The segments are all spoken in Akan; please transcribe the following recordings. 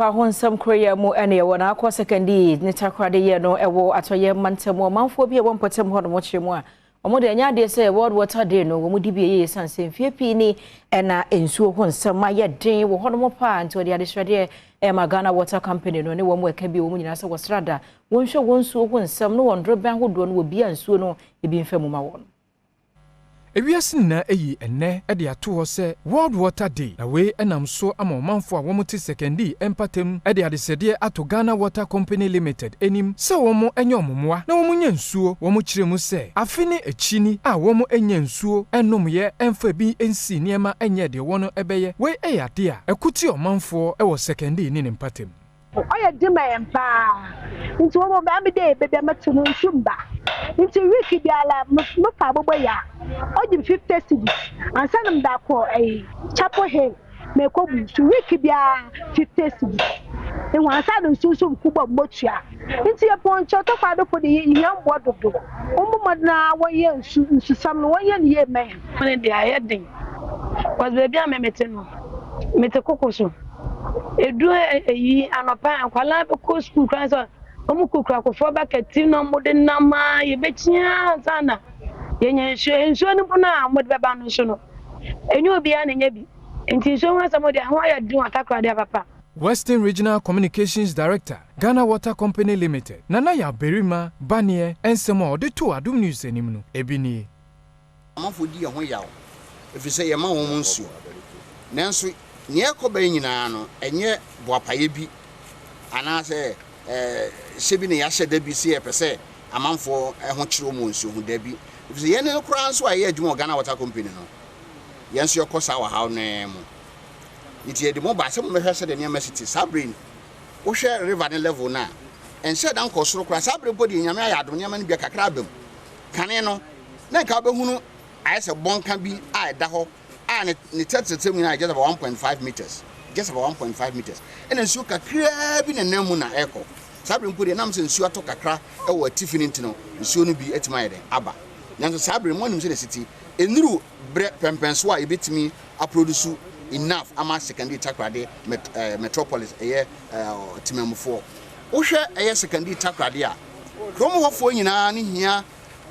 papa honsam Korea mu ene wona akọ Sekondi Takoradi ye no ewo atoye mantemo manfo bi e won potem ho no mo chire mu a omo de nya de say World Water Day no wo mu di bi ye sanse fie pi ni ena ensuo honsam ma ye den wo ho no mo pa nto de adesrade e Ghana Water Company no ne wo mu eka bi wo mu nyina se wo srada won hwe won suo honsam no won droban hodo no wo bi ansuo no e bi mfa mu ma won. Ewiase na eyi enne e de ato ho se World Water Day na we enam so amomanfo a womo te Sekondi empatem e de adesede ato Ghana Water Company Limited enim se womo enye omomoa na womo nya nsuo womo kire mu se afine echini a womo enya nsuo enom ye emfa bi ensi niema enye de wono ebeye we eyade a ekuti omanfo e wo Sekondi ni empatem oya dima empa nti womo ba me de bebe matunu nsumba nti wiki biala mufa bobo ya oji 50 cedis ansanam da ko chapo he me ko bu wiki bia 50 cedis e wan sa do susum kubo motua nti e poncho to fa do ko de yam bododo omo modna woye nsusam no woye ne ye men ne de ayedin was baby amemete no mete kokoso edu eyi anopa akwala be ko school kan so omu kokura ko fo ba kati no mode nama ye betia sana yenye nsuo ni bona mode beba no so no enyu obi a na nya bi enti nsuo ho asamo de ho ya dun Takoradi papa. Western Regional Communications Director, Ghana Water Company Limited. Nana ya berima banie ensemo de to Adom News enim no ebini. Amafo di ho yawo. Efise ye ma wo nsuo. Nanso ne ekoba nyina no enye boapaye bi anase shebi ne ya sheda bi si epese amanfo ho kire mu nsuo hu da bi. Efise ye ne kura nso aye adwuma Ghana Water Company no. Yenso yokosa wa hawo ne mu. Iti de mo ba se mo mehwese de ne city sabrin wo hwe river ne level na ense dan ko soro kura sabrin body nyame ayado ne ma ne bia kakra abam kane no na ka ba hunu ayese bonka bi a da ho a ne tetete mu na just about 1.5 meters just about 1.5 meters ene nsu kakra bi ne namu na eko sabrin body nam se nsu ato kakra e wo atifini ntino nsu no bi etima yede aba nyanso sabrin mo nim se de city enuru pempenso a ebetimi aproduce enough ama Sekondi Takoradi metropolis timamfo wo hwe Sekondi Takoradi a kromo hofo nyina ne hia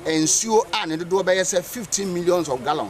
ensuo a ne dodo be 15 millions of gallon